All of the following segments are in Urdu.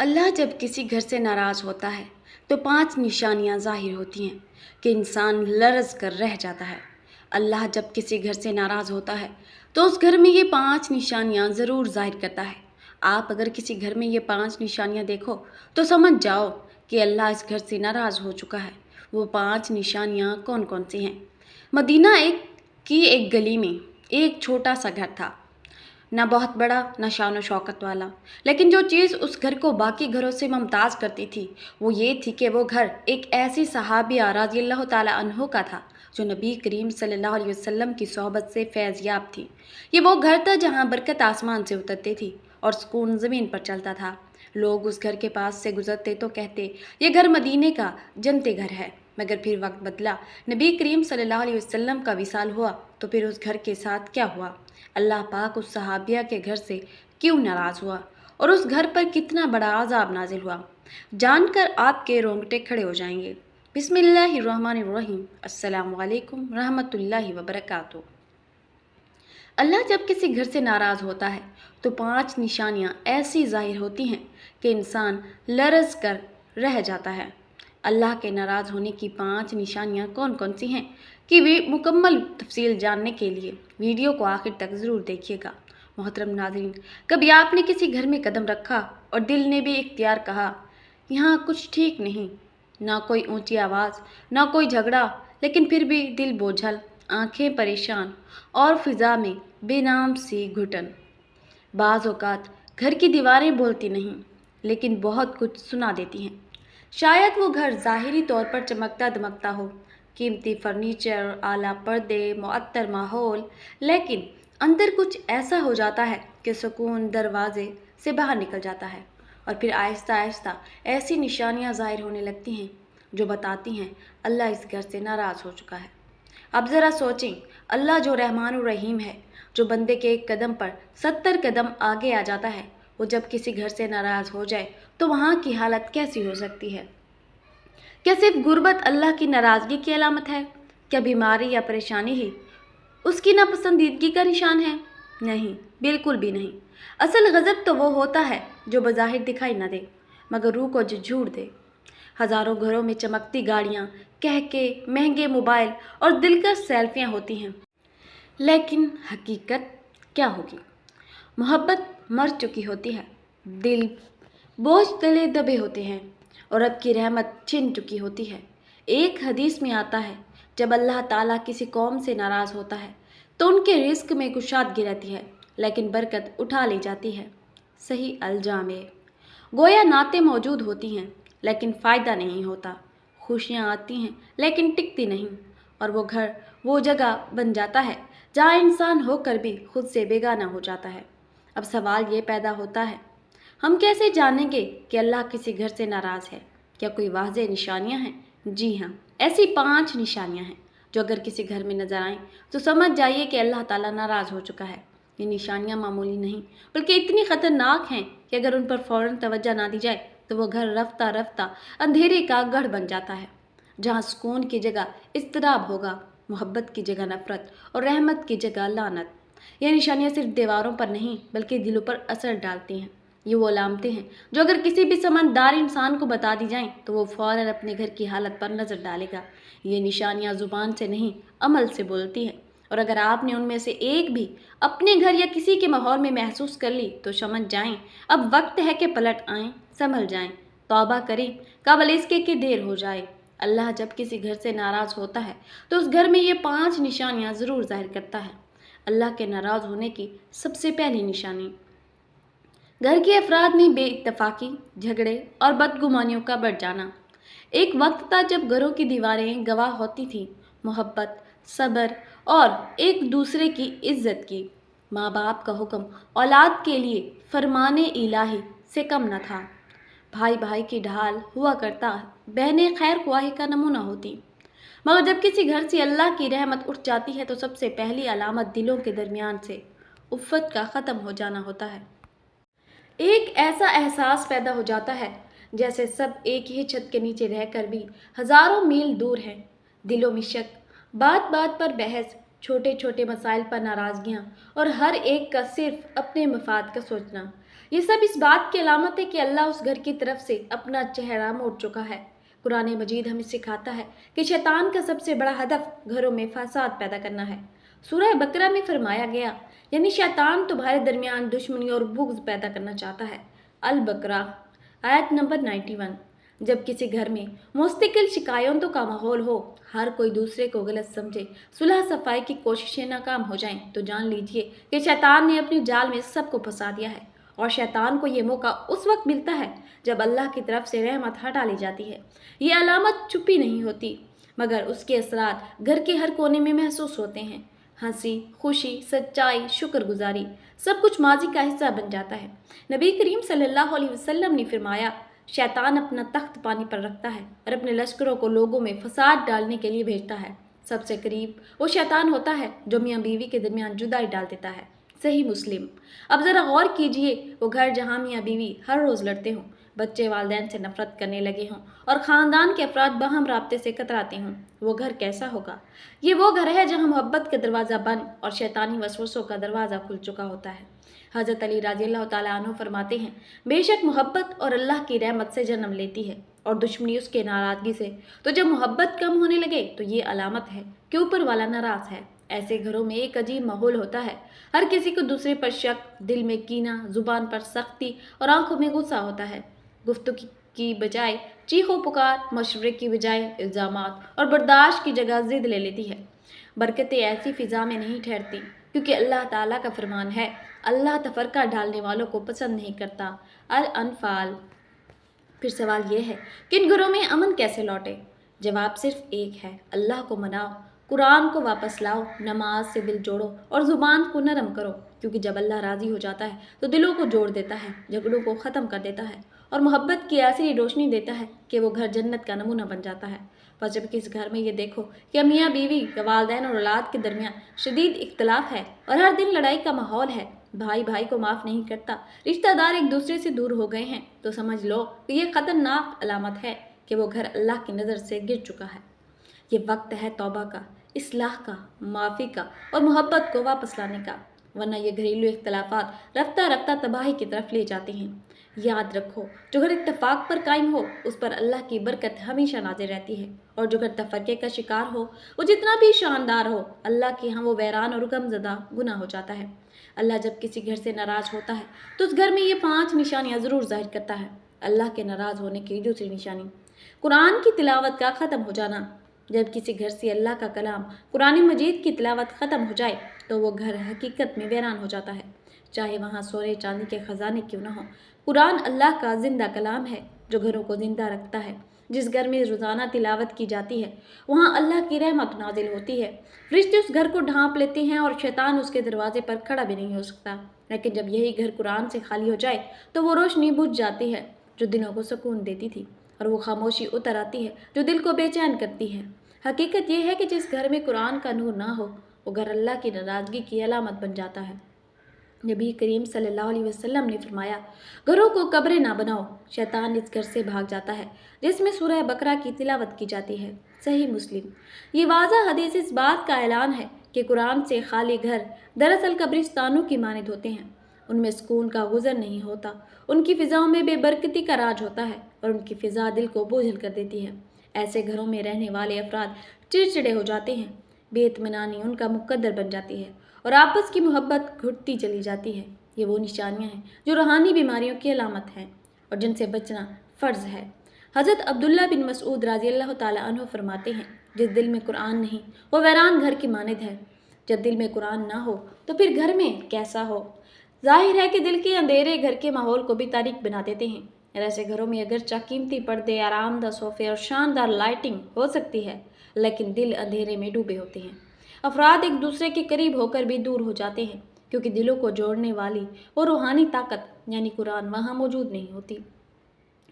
اللہ جب کسی گھر سے ناراض ہوتا ہے تو 5 نشانیاں ظاہر ہوتی ہیں کہ انسان لرز کر رہ جاتا ہے۔ اللہ جب کسی گھر سے ناراض ہوتا ہے تو اس گھر میں یہ 5 نشانیاں ضرور ظاہر کرتا ہے۔ آپ اگر کسی گھر میں یہ 5 نشانیاں دیکھو تو سمجھ جاؤ کہ اللہ اس گھر سے ناراض ہو چکا ہے۔ وہ 5 نشانیاں کون کون سی ہیں؟ مدینہ کی ایک گلی میں ایک چھوٹا سا گھر تھا، نہ بہت بڑا نہ شان و شوکت والا، لیکن جو چیز اس گھر کو باقی گھروں سے ممتاز کرتی تھی وہ یہ تھی کہ وہ گھر ایک ایسی صحابیہ رضی اللہ تعالی عنہ کا تھا جو نبی کریم صلی اللہ علیہ وسلم کی صحبت سے فیض یاب تھی۔ یہ وہ گھر تھا جہاں برکت آسمان سے اترتی تھی اور سکون زمین پر چلتا تھا۔ لوگ اس گھر کے پاس سے گزرتے تو کہتے یہ گھر مدینے کا جنتی گھر ہے، مگر پھر وقت بدلا، نبی کریم صلی اللہ علیہ وسلم کا وصال ہوا تو پھر اس گھر کے ساتھ کیا ہوا؟ اللہ پاک اس صحابیہ کے گھر سے کیوں ناراض ہوا اور اس گھر پر کتنا بڑا عذاب نازل ہوا، جان کر آپ کے رونگٹے کھڑے ہو جائیں گے۔ بسم اللہ الرحمن الرحیم۔ السلام علیکم رحمۃ اللہ وبرکاتہ۔ اللہ جب کسی گھر سے ناراض ہوتا ہے تو 5 نشانیاں ایسی ظاہر ہوتی ہیں کہ انسان لرز کر رہ جاتا ہے۔ اللہ کے ناراض ہونے کی 5 نشانیاں کون کون سی ہیں کہ مکمل تفصیل جاننے کے لیے ویڈیو کو آخر تک ضرور دیکھیے گا۔ محترم ناظرین، کبھی آپ نے کسی گھر میں قدم رکھا اور دل نے بھی اختیار کہا یہاں کچھ ٹھیک نہیں، نہ کوئی اونچی آواز نہ کوئی جھگڑا، لیکن پھر بھی دل بوجھل، آنکھیں پریشان اور فضا میں بے نام سی گھٹن؟ بعض اوقات گھر کی دیواریں بولتی نہیں لیکن بہت کچھ سنا دیتی ہیں۔ شاید وہ گھر ظاہری طور پر چمکتا دمکتا ہو، قیمتی فرنیچر، اعلیٰ پردے، معطر ماحول، لیکن اندر کچھ ایسا ہو جاتا ہے کہ سکون دروازے سے باہر نکل جاتا ہے، اور پھر آہستہ آہستہ ایسی نشانیاں ظاہر ہونے لگتی ہیں جو بتاتی ہیں اللہ اس گھر سے ناراض ہو چکا ہے۔ اب ذرا سوچیں، اللہ جو رحمان الرحیم ہے، جو بندے کے ایک قدم پر 70 قدم آگے آ جاتا ہے، وہ جب کسی گھر سے ناراض ہو جائے تو وہاں کی حالت کیسی ہو سکتی ہے؟ کیا صرف غربت اللہ کی ناراضگی کی علامت ہے؟ کیا بیماری یا پریشانی ہی اس کی ناپسندیدگی کا نشان ہے؟ نہیں، بالکل بھی نہیں۔ اصل غضب تو وہ ہوتا ہے جو بظاہر دکھائی نہ دے مگر روح کو جھنجھوڑ دے۔ ہزاروں گھروں میں چمکتی گاڑیاں، کہکے، مہنگے موبائل اور دلکش سیلفیاں ہوتی ہیں، لیکن حقیقت کیا ہوگی؟ محبت مر چکی ہوتی ہے، دل بوجھ تلے دبے ہوتے ہیں اور رب کی رحمت چھن چکی ہوتی ہے۔ ایک حدیث میں آتا ہے جب اللہ تعالیٰ کسی قوم سے ناراض ہوتا ہے تو ان کے رزق میں کشادگی رہتی ہے لیکن برکت اٹھا لی جاتی ہے۔ صحیح الجامع۔ گویا نعتیں موجود ہوتی ہیں لیکن فائدہ نہیں ہوتا، خوشیاں آتی ہیں لیکن ٹکتی نہیں، اور وہ گھر وہ جگہ بن جاتا ہے جہاں انسان ہو کر بھی خود سے بیگانہ ہو جاتا ہے۔ اب سوال یہ پیدا ہوتا ہے، ہم کیسے جانیں گے کہ اللہ کسی گھر سے ناراض ہے؟ کیا کوئی واضح نشانیاں ہیں؟ جی ہاں، ایسی 5 نشانیاں ہیں جو اگر کسی گھر میں نظر آئیں تو سمجھ جائیے کہ اللہ تعالیٰ ناراض ہو چکا ہے۔ یہ نشانیاں معمولی نہیں بلکہ اتنی خطرناک ہیں کہ اگر ان پر فوراً توجہ نہ دی جائے تو وہ گھر رفتہ رفتہ اندھیرے کا گڑھ بن جاتا ہے، جہاں سکون کی جگہ اضطراب ہوگا، محبت کی جگہ نفرت اور رحمت کی جگہ لعنت۔ یہ نشانیاں صرف دیواروں پر نہیں بلکہ دلوں پر اثر ڈالتی ہیں۔ یہ وہ علامتیں ہیں جو اگر کسی بھی سمجھدار انسان کو بتا دی جائیں تو وہ فوراً اپنے گھر کی حالت پر نظر ڈالے گا۔ یہ نشانیاں زبان سے نہیں عمل سے بولتی ہیں، اور اگر آپ نے ان میں سے ایک بھی اپنے گھر یا کسی کے ماحول میں محسوس کر لی تو سمجھ جائیں اب وقت ہے کہ پلٹ آئیں، سنبھل جائیں، توبہ کریں، قبل اس کے کہ دیر ہو جائے۔ اللہ جب کسی گھر سے ناراض ہوتا ہے تو اس گھر میں یہ 5 نشانیاں ضرور ظاہر کرتا ہے۔ اللہ کے ناراض ہونے کی سب سے پہلی نشانی، گھر کے افراد میں بے اتفاقی، جھگڑے اور بدگمانیوں کا بڑھ جانا۔ ایک وقت تھا جب گھروں کی دیواریں گواہ ہوتی تھیں محبت، صبر اور ایک دوسرے کی عزت کی۔ ماں باپ کا حکم اولاد کے لیے فرمان الہی سے کم نہ تھا، بھائی بھائی کی ڈھال ہوا کرتا، بہنیں خیر خواہی کا نمونہ ہوتی۔ مگر جب کسی گھر سے اللہ کی رحمت اٹھ جاتی ہے تو سب سے پہلی علامت دلوں کے درمیان سے الفت کا ختم ہو جانا ہوتا ہے۔ ایک ایسا احساس پیدا ہو جاتا ہے جیسے سب ایک ہی چھت کے نیچے رہ کر بھی ہزاروں میل دور ہیں۔ دلوں میں شک، بات بات پر بحث، چھوٹے چھوٹے مسائل پر ناراضگیاں اور ہر ایک کا صرف اپنے مفاد کا سوچنا۔ یہ سب اس بات کی علامت ہے کہ اللہ اس گھر کی طرف سے اپنا چہرہ موڑ چکا ہے۔ قرآن مجید ہمیں سکھاتا ہے کہ شیطان کا سب سے بڑا ہدف گھروں میں فساد پیدا کرنا ہے۔ سورہ بقرہ میں فرمایا گیا، یعنی شیطان تمہارے درمیان دشمنی اور بغض پیدا کرنا چاہتا ہے۔ البقرہ آیت نمبر 91۔ جب کسی گھر میں مستقل شکایتوں کا ماحول ہو، ہر کوئی دوسرے کو غلط سمجھے، صلح صفائی کی کوششیں ناکام ہو جائیں، تو جان لیجیے کہ شیطان نے اپنی جال میں سب کو پھنسا دیا ہے۔ اور شیطان کو یہ موقع اس وقت ملتا ہے جب اللہ کی طرف سے رحمت ہٹا لی جاتی ہے۔ یہ علامت چھپی نہیں ہوتی، مگر اس کے اثرات گھر کے ہر کونے میں محسوس ہوتے ہیں۔ ہنسی، خوشی، سچائی، شکر گزاری، سب کچھ ماضی کا حصہ بن جاتا ہے۔ نبی کریم صلی اللہ علیہ وسلم نے فرمایا، شیطان اپنا تخت پانی پر رکھتا ہے اور اپنے لشکروں کو لوگوں میں فساد ڈالنے کے لیے بھیجتا ہے۔ سب سے قریب وہ شیطان ہوتا ہے جو میاں بیوی کے درمیان جدائی ڈال دیتا ہے۔ صحیح مسلم۔ اب ذرا غور کیجئے، وہ گھر جہاں میاں بیوی ہر روز لڑتے ہوں، بچے والدین سے نفرت کرنے لگے ہوں اور خاندان کے افراد باہم رابطے سے کتراتے ہوں، وہ گھر کیسا ہوگا؟ یہ وہ گھر ہے جہاں محبت کا دروازہ بند اور شیطانی وسوسوں کا دروازہ کھل چکا ہوتا ہے۔ حضرت علی رضی اللہ تعالیٰ عنہ فرماتے ہیں، بے شک محبت اور اللہ کی رحمت سے جنم لیتی ہے اور دشمنی اس کے ناراضگی سے، تو جب محبت کم ہونے لگے تو یہ علامت ہے کہ اوپر والا ناراض ہے۔ ایسے گھروں میں ایک عجیب ماحول ہوتا ہے، ہر کسی کو دوسرے پر شک، دل میں کینہ، زبان پر سختی اور آنکھوں میں غصہ ہوتا ہے۔ گفتگو کی بجائے چیخ و پکار، مشورے کی بجائے الزامات اور برداشت کی جگہ ضد لے لیتی ہے۔ برکتیں ایسی فضا میں نہیں ٹھہرتی، کیونکہ اللہ تعالیٰ کا فرمان ہے، اللہ تفرقہ ڈالنے والوں کو پسند نہیں کرتا۔ الانفال۔ پھر سوال یہ ہے کہ ان گھروں میں امن کیسے لوٹے؟ جواب صرف ایک ہے، اللہ کو مناؤ، قرآن کو واپس لاؤ، نماز سے دل جوڑو اور زبان کو نرم کرو، کیونکہ جب اللہ راضی ہو جاتا ہے تو دلوں کو جوڑ دیتا ہے، جھگڑوں کو ختم کر دیتا ہے اور محبت کی ایسی روشنی دیتا ہے کہ وہ گھر جنت کا نمونہ بن جاتا ہے۔ بس جب کس گھر میں یہ دیکھو کہ میاں بیوی، والدین اور اولاد کے درمیان شدید اختلاف ہے اور ہر دن لڑائی کا ماحول ہے، بھائی بھائی کو معاف نہیں کرتا، رشتہ دار ایک دوسرے سے دور ہو گئے ہیں، تو سمجھ لو کہ یہ خطرناک علامت ہے کہ وہ گھر اللہ کی نظر سے گر چکا ہے۔ یہ وقت ہے توبہ کا، اصلاح کا، معافی کا اور محبت کو واپس لانے کا، ورنہ یہ گھریلو اختلافات رفتہ رفتہ تباہی کی طرف لے جاتے ہیں۔ یاد رکھو، جو گھر اتفاق پر قائم ہو اس پر اللہ کی برکت ہمیشہ نازل رہتی ہے، اور جو گھر تفرقے کا شکار ہو وہ جتنا بھی شاندار ہو، اللہ کے ہاں وہ ویران اور غمزدہ گناہ ہو جاتا ہے۔ اللہ جب کسی گھر سے ناراض ہوتا ہے تو اس گھر میں یہ 5 نشانیاں ضرور ظاہر کرتا ہے۔ اللہ کے ناراض ہونے کی دوسری نشانی، قرآن کی تلاوت کا ختم ہو جانا۔ جب کسی گھر سے اللہ کا کلام، قرآن مجید کی تلاوت ختم ہو جائے تو وہ گھر حقیقت میں ویران ہو جاتا ہے، چاہے وہاں سونے چاندی کے خزانے کیوں نہ ہوں۔ قرآن اللہ کا زندہ کلام ہے جو گھروں کو زندہ رکھتا ہے۔ جس گھر میں روزانہ تلاوت کی جاتی ہے وہاں اللہ کی رحمت نازل ہوتی ہے، فرشتے اس گھر کو ڈھانپ لیتے ہیں اور شیطان اس کے دروازے پر کھڑا بھی نہیں ہو سکتا۔ لیکن جب یہی گھر قرآن سے خالی ہو جائے تو وہ روشنی بجھ جاتی ہے جو دلوں کو سکون دیتی تھی، اور وہ خاموشی اتر آتی ہے جو دل کو بے چین کرتی ہے۔ حقیقت یہ ہے کہ جس گھر میں قرآن کا نور نہ ہو وہ گھر اللہ کی ناراضگی کی علامت بن جاتا ہے۔ نبی کریم صلی اللہ علیہ وسلم نے فرمایا، گھروں کو قبریں نہ بناؤ، شیطان اس گھر سے بھاگ جاتا ہے جس میں سورہ بقرہ کی تلاوت کی جاتی ہے۔ صحیح مسلم۔ یہ واضح حدیث اس بات کا اعلان ہے کہ قرآن سے خالی گھر دراصل قبرستانوں کی مانند ہوتے ہیں، ان میں سکون کا گزر نہیں ہوتا، ان کی فضاؤں میں بے برکتی کا راج ہوتا ہے اور ان کی فضا دل کو بوجھل کر دیتی ہے۔ ایسے گھروں میں رہنے والے افراد چڑچڑے ہو جاتے ہیں، بے اطمینانی ان کا مقدر بن جاتی ہے اور آپس کی محبت گھٹتی چلی جاتی ہے۔ یہ وہ نشانیاں ہیں جو روحانی بیماریوں کی علامت ہیں اور جن سے بچنا فرض ہے۔ حضرت عبداللہ بن مسعود رضی اللہ تعالیٰ عنہ فرماتے ہیں، جس دل میں قرآن نہیں وہ ویران گھر کی مانند ہے۔ جب دل میں قرآن نہ ہو تو پھر گھر میں کیسا ہو؟ ظاہر ہے کہ دل کے اندھیرے گھر کے ماحول کو بھی تاریک بنا دیتے ہیں۔ ایسے گھروں میں اگرچہ قیمتی پردے، آرام دہ صوفے اور شاندار لائٹنگ ہو سکتی ہے، لیکن دل اندھیرے میں ڈوبے ہوتے ہیں۔ افراد ایک دوسرے کے قریب ہو کر بھی دور ہو جاتے ہیں، کیونکہ دلوں کو جوڑنے والی وہ روحانی طاقت یعنی قرآن وہاں موجود نہیں ہوتی۔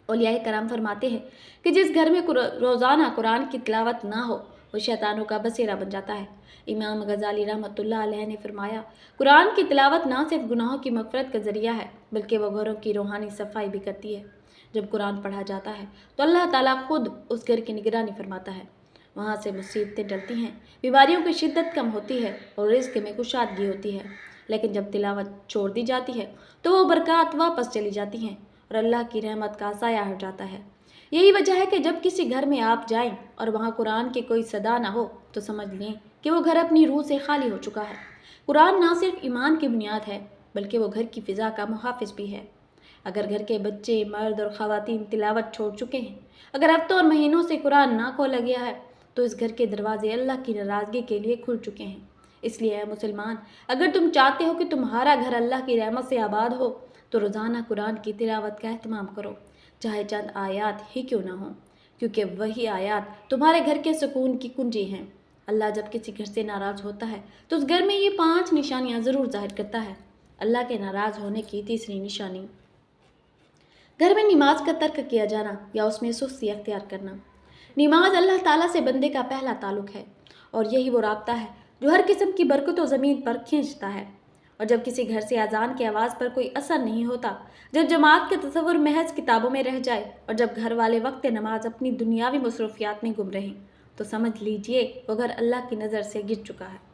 اولیاء کرام فرماتے ہیں کہ جس گھر میں روزانہ قرآن کی تلاوت نہ ہو وہ شیطانوں کا بسیرا بن جاتا ہے۔ امام غزالی رحمۃ اللہ علیہ نے فرمایا، قرآن کی تلاوت نہ صرف گناہوں کی مغفرت کا ذریعہ ہے بلکہ وہ گھروں کی روحانی صفائی بھی کرتی ہے۔ جب قرآن پڑھا جاتا ہے تو اللہ تعالیٰ خود اس گھر کی نگرانی فرماتا ہے، وہاں سے مصیبتیں ٹلتی ہیں، بیماریوں کی شدت کم ہوتی ہے اور رزق میں کشادگی ہوتی ہے۔ لیکن جب تلاوت چھوڑ دی جاتی ہے تو وہ برکات واپس چلی جاتی ہیں اور اللہ کی رحمت کا سایہ ہٹ جاتا ہے۔ یہی وجہ ہے کہ جب کسی گھر میں آپ جائیں اور وہاں قرآن کی کوئی صدا نہ ہو تو سمجھ لیں کہ وہ گھر اپنی روح سے خالی ہو چکا ہے۔ قرآن نہ صرف ایمان کی بنیاد ہے بلکہ وہ گھر کی فضا کا محافظ بھی ہے۔ اگر گھر کے بچے، مرد اور خواتین تلاوت چھوڑ چکے ہیں، اگر ہفتوں اور مہینوں سے قرآن نہ کھولا گیا ہے تو اس گھر کے دروازے اللہ کی ناراضگی کے لیے کھل چکے ہیں۔ اس لیے اے مسلمان، اگر تم چاہتے ہو کہ تمہارا گھر اللہ کی رحمت سے آباد ہو تو روزانہ قرآن کی تلاوت کا اہتمام کرو، چاہے چند آیات ہی کیوں نہ ہوں، کیونکہ وہی آیات تمہارے گھر کے سکون کی کنجی ہیں۔ اللہ جب کسی گھر سے ناراض ہوتا ہے تو اس گھر میں یہ 5 نشانیاں ضرور ظاہر کرتا ہے۔ اللہ کے ناراض ہونے کی تیسری نشانی، گھر میں نماز کا ترک کیا جانا یا اس میں سستی اختیار کرنا۔ نماز اللہ تعالیٰ سے بندے کا پہلا تعلق ہے اور یہی وہ رابطہ ہے جو ہر قسم کی برکت و زمین پر کھینچتا ہے۔ اور جب کسی گھر سے اذان کی آواز پر کوئی اثر نہیں ہوتا، جب جماعت کا تصور محض کتابوں میں رہ جائے اور جب گھر والے وقت نماز اپنی دنیاوی مصروفیات میں گم رہیں تو سمجھ لیجئے وہ گھر اللہ کی نظر سے گر چکا ہے۔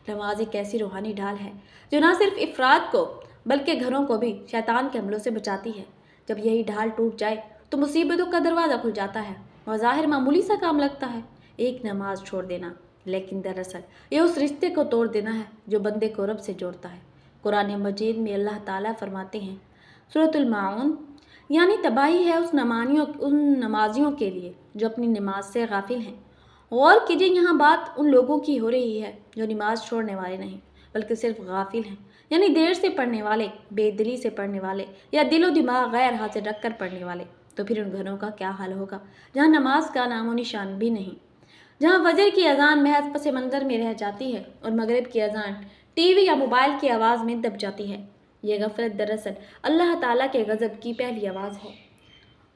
نماز ایک ایسی روحانی ڈھال ہے جو نہ صرف افراد کو بلکہ گھروں کو بھی شیطان کے حملوں سے بچاتی ہے۔ جب یہی ڈھال ٹوٹ جائے تو مصیبتوں کا دروازہ کھل جاتا ہے۔ ظاہر معمولی سا کام لگتا ہے، ایک نماز چھوڑ دینا، لیکن دراصل یہ اس رشتے کو توڑ دینا ہے جو بندے کو رب سے جوڑتا ہے۔ قرآن مجید میں اللہ تعالیٰ فرماتے ہیں، سورۃ الماعون، یعنی تباہی ہے ان نمازیوں کے لیے جو اپنی نماز سے غافل ہیں۔ غور کیجیے، یہاں بات ان لوگوں کی ہو رہی ہے جو نماز چھوڑنے والے نہیں بلکہ صرف غافل ہیں، یعنی دیر سے پڑھنے والے، بے دلی سے پڑھنے والے یا دل و دماغ غیر حاضر رکھ کر پڑھنے والے۔ تو پھر ان گھروں کا کیا حال ہوگا جہاں نماز کا نام و نشان بھی نہیں، جہاں فجر کی اذان محض پس منظر میں رہ جاتی ہے اور مغرب کی اذان ٹی وی یا موبائل کی آواز میں دب جاتی ہے۔ یہ غفلت دراصل اللہ تعالیٰ کے غضب کی پہلی آواز ہے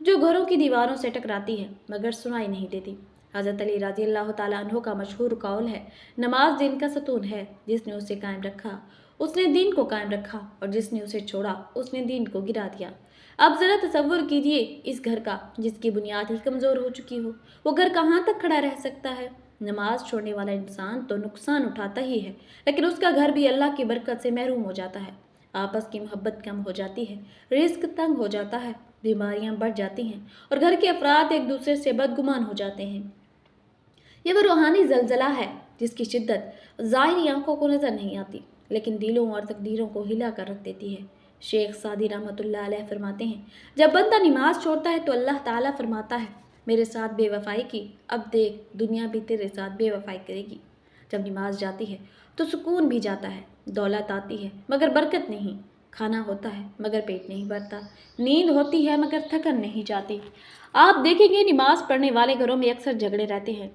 جو گھروں کی دیواروں سے ٹکراتی ہے مگر سنائی نہیں دیتی۔ حضرت علی رضی اللہ تعالیٰ عنہ کا مشہور قول ہے، نماز دین کا ستون ہے، جس نے اسے قائم رکھا اس نے دین کو قائم رکھا اور جس نے اسے چھوڑا اس نے دین کو گرا دیا۔ اب ذرا تصور کیجئے اس گھر کا جس کی بنیاد ہی کمزور ہو چکی ہو، وہ گھر کہاں تک کھڑا رہ سکتا ہے؟ نماز چھوڑنے والا انسان تو نقصان اٹھاتا ہی ہے لیکن اس کا گھر بھی اللہ کی برکت سے محروم ہو جاتا ہے۔ آپس کی محبت کم ہو جاتی ہے، رزق تنگ ہو جاتا ہے، بیماریاں بڑھ جاتی ہیں اور گھر کے افراد ایک دوسرے سے بدگمان ہو جاتے ہیں۔ یہ وہ روحانی زلزلہ ہے جس کی شدت ظاہری آنکھوں کو نظر نہیں آتی لیکن دلوں اور تقدیروں کو ہلا کر رکھ دیتی ہے۔ شیخ سعدی رحمۃ اللہ علیہ فرماتے ہیں، جب بندہ نماز چھوڑتا ہے تو اللہ تعالیٰ فرماتا ہے، میرے ساتھ بے وفائی کی، اب دیکھ دنیا بھی تیرے ساتھ بے وفائی کرے گی۔ جب نماز جاتی ہے تو سکون بھی جاتا ہے، دولت آتی ہے مگر برکت نہیں، کھانا ہوتا ہے مگر پیٹ نہیں بھرتا، نیند ہوتی ہے مگر تھکن نہیں جاتی۔ آپ دیکھیں گے نماز پڑھنے والے گھروں میں اکثر جھگڑے رہتے ہیں،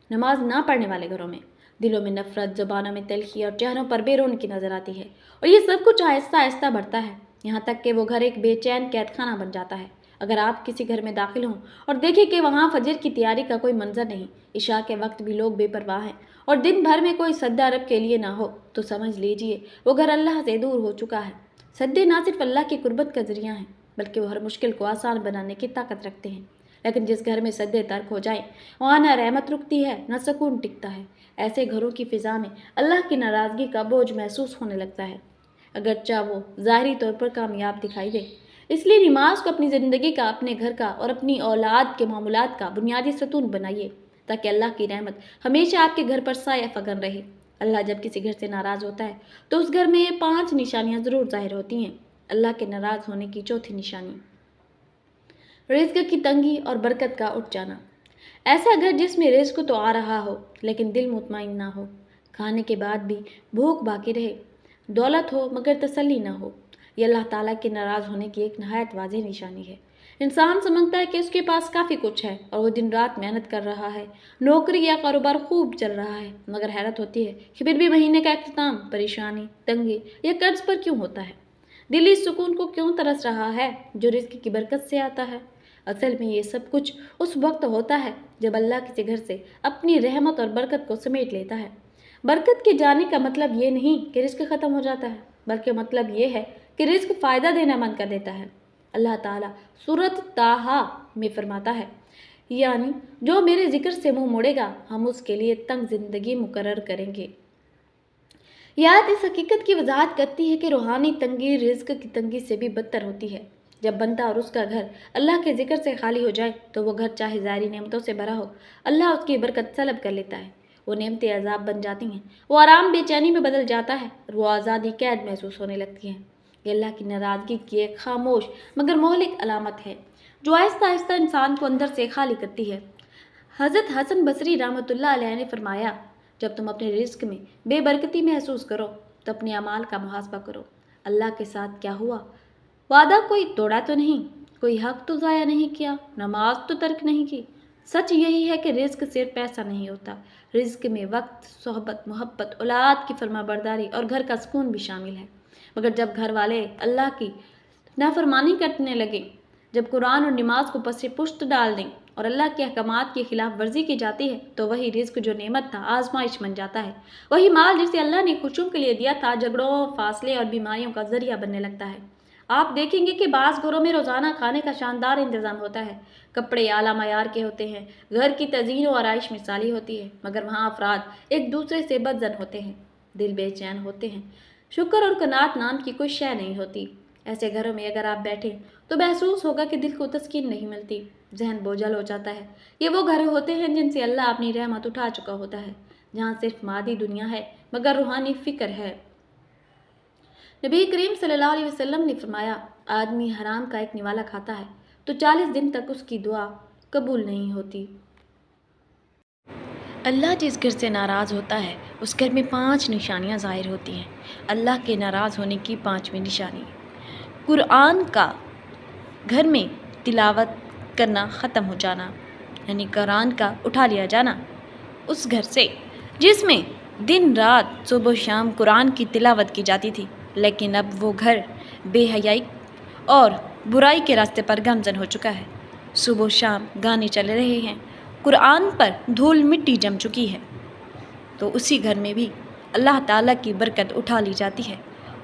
نماز نہ پڑھنے والے گھروں میں دلوں میں نفرت، زبانوں میں تلخی اور چہروں پر بے رونقی نظر آتی ہے، اور یہ سب کچھ آہستہ آہستہ بڑھتا ہے یہاں تک کہ وہ گھر ایک بے چین قید خانہ بن جاتا ہے۔ اگر آپ کسی گھر میں داخل ہوں اور دیکھیں کہ وہاں فجر کی تیاری کا کوئی منظر نہیں، عشاء کے وقت بھی لوگ بے پرواہ ہیں اور دن بھر میں کوئی سجدہ رب کے لیے نہ ہو تو سمجھ لیجئے وہ گھر اللہ سے دور ہو چکا ہے۔ سجدے نہ صرف اللہ کی قربت کا ذریعہ ہیں بلکہ وہ ہر مشکل کو آسان بنانے کی طاقت رکھتے ہیں، لیکن جس گھر میں سجدے ترک ہو جائیں وہاں نہ رحمت رکتی ہے نہ سکون ٹکتا ہے۔ ایسے گھروں کی فضا میں اللہ کی ناراضگی کا بوجھ محسوس ہونے لگتا ہے، اگرچہ وہ ظاہری طور پر کامیاب دکھائی دے۔ اس لیے نماز کو اپنی زندگی کا، اپنے گھر کا اور اپنی اولاد کے معاملات کا بنیادی ستون بنائیے تاکہ اللہ کی رحمت ہمیشہ آپ کے گھر پر سایہ فکن رہے۔ اللہ جب کسی گھر سے ناراض ہوتا ہے تو اس گھر میں یہ 5 نشانیاں ضرور ظاہر ہوتی ہیں۔ اللہ کے ناراض ہونے کی چوتھی نشانی، رزق کی تنگی اور برکت کا اٹھ جانا۔ ایسا گھر جس میں رزق تو آ رہا ہو لیکن دل مطمئن نہ ہو، کھانے کے بعد بھی بھوک باقی رہے، دولت ہو مگر تسلی نہ ہو، یہ اللہ تعالیٰ کے ناراض ہونے کی ایک نہایت واضح نشانی ہے۔ انسان سمجھتا ہے کہ اس کے پاس کافی کچھ ہے اور وہ دن رات محنت کر رہا ہے، نوکری یا کاروبار خوب چل رہا ہے، مگر حیرت ہوتی ہے کہ پھر بھی مہینے کا اختتام پریشانی، تنگی یا قرض پر کیوں ہوتا ہے؟ دلی سکون کو کیوں ترس رہا ہے جو رزق کی برکت سے آتا ہے؟ اصل میں یہ سب کچھ اس وقت ہوتا ہے جب اللہ کسی گھر سے اپنی رحمت اور برکت کو سمیٹ لیتا ہے۔ برکت کے جانے کا مطلب یہ نہیں کہ رزق ختم ہو جاتا ہے بلکہ مطلب یہ ہے کہ رزق فائدہ دینا بند کر دیتا ہے۔ اللہ تعالیٰ سورۃ طٰہٰ میں فرماتا ہے، یعنی جو میرے ذکر سے منہ موڑے گا ہم اس کے لیے تنگ زندگی مقرر کریں گے۔ یہ آیت اس حقیقت کی وضاحت کرتی ہے کہ روحانی تنگی رزق کی تنگی سے بھی بدتر ہوتی ہے۔ جب بندہ اور اس کا گھر اللہ کے ذکر سے خالی ہو جائے تو وہ گھر چاہے ظاہری نعمتوں سے بھرا ہو، اللہ اس کی برکت سلب کر لیتا ہے۔ وہ نعمتیں عذاب بن جاتی ہیں، وہ آرام بے چینی میں بدل جاتا ہے اور وہ آزادی قید محسوس ہونے لگتی ہے۔ یہ اللہ کی ناراضگی کی ایک خاموش مگر مہلک علامت ہے جو آہستہ آہستہ انسان کو اندر سے خالی کرتی ہے۔ حضرت حسن بصری رحمۃ اللہ علیہ نے فرمایا، جب تم اپنے رزق میں بے برکتی محسوس کرو تو اپنے اعمال کا محاسبہ کرو۔ اللہ کے ساتھ کیا ہوا؟ وعدہ کوئی توڑا تو نہیں، کوئی حق تو ضائع نہیں کیا، نماز تو ترک نہیں کی۔ سچ یہی ہے کہ رزق صرف پیسہ نہیں ہوتا، رزق میں وقت، صحبت، محبت، اولاد کی فرما برداری اور گھر کا سکون بھی شامل ہے۔ مگر جب گھر والے اللہ کی نافرمانی کرنے لگیں، جب قرآن اور نماز کو پس پشت ڈال دیں اور اللہ کے احکامات کی خلاف ورزی کی جاتی ہے تو وہی رزق جو نعمت تھا آزمائش بن جاتا ہے۔ وہی مال جسے اللہ نے خوشیوں کے لیے دیا تھا جھگڑوں، فاصلے اور بیماریوں کا ذریعہ بننے لگتا ہے۔ آپ دیکھیں گے کہ بعض گھروں میں روزانہ کھانے کا شاندار انتظام ہوتا ہے، کپڑے اعلیٰ معیار کے ہوتے ہیں، گھر کی تزئین و آرائش مثالی ہوتی ہے، مگر وہاں افراد ایک دوسرے سے بدظن ہوتے ہیں، دل بے چین ہوتے ہیں، شکر اور قناعت نام کی کوئی شے نہیں ہوتی۔ ایسے گھروں میں اگر آپ بیٹھیں تو محسوس ہوگا کہ دل کو تسکین نہیں ملتی، ذہن بوجھل ہو جاتا ہے۔ یہ وہ گھر ہوتے ہیں جن سے اللہ اپنی رحمت اٹھا چکا ہوتا ہے، جہاں صرف مادی دنیا ہے مگر روحانی فکر ہے۔ نبی کریم صلی اللہ علیہ وسلم نے فرمایا، آدمی حرام کا ایک نوالا کھاتا ہے تو 40 دن تک اس کی دعا قبول نہیں ہوتی۔ اللہ جس گھر سے ناراض ہوتا ہے اس گھر میں 5 نشانیاں ظاہر ہوتی ہیں۔ اللہ کے ناراض ہونے کی 5ویں نشانی، قرآن کا گھر میں تلاوت کرنا ختم ہو جانا، یعنی قرآن کا اٹھا لیا جانا اس گھر سے جس میں دن رات صبح و شام قرآن کی تلاوت کی جاتی تھی، لیکن اب وہ گھر بے حیائی اور برائی کے راستے پر گامزن ہو چکا ہے۔ صبح و شام گانے چل رہے ہیں، قرآن پر دھول مٹی جم چکی ہے، تو اسی گھر میں بھی اللہ تعالیٰ کی برکت اٹھا لی جاتی ہے،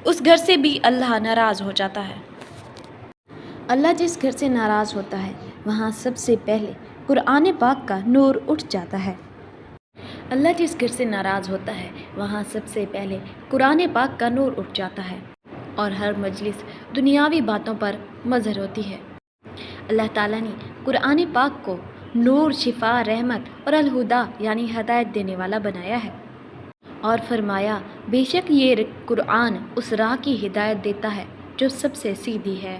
اس گھر سے بھی اللہ ناراض ہو جاتا ہے۔ اللہ جس گھر سے ناراض ہوتا ہے وہاں سب سے پہلے قرآن پاک کا نور اٹھ جاتا ہے۔ اللہ جس گھر سے ناراض ہوتا ہے وہاں سب سے پہلے قرآن پاک کا نور اٹھ جاتا ہے اور ہر مجلس دنیاوی باتوں پر مظہر ہوتی ہے۔ اللہ تعالیٰ نے قرآن پاک کو نور، شفا، رحمت اور الہدا یعنی ہدایت دینے والا بنایا ہے اور فرمایا، بے شک یہ قرآن اس راہ کی ہدایت دیتا ہے جو سب سے سیدھی ہے۔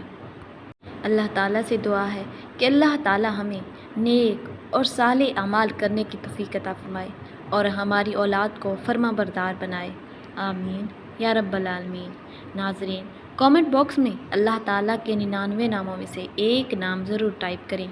اللہ تعالیٰ سے دعا ہے کہ اللہ تعالیٰ ہمیں نیک اور صالح اعمال کرنے کی توفیق عطا فرمائے اور ہماری اولاد کو فرما بردار بنائے، آمین یا رب العالمین۔ ناظرین، کامنٹ باکس میں اللہ تعالیٰ کے 99 ناموں میں سے ایک نام ضرور ٹائپ کریں۔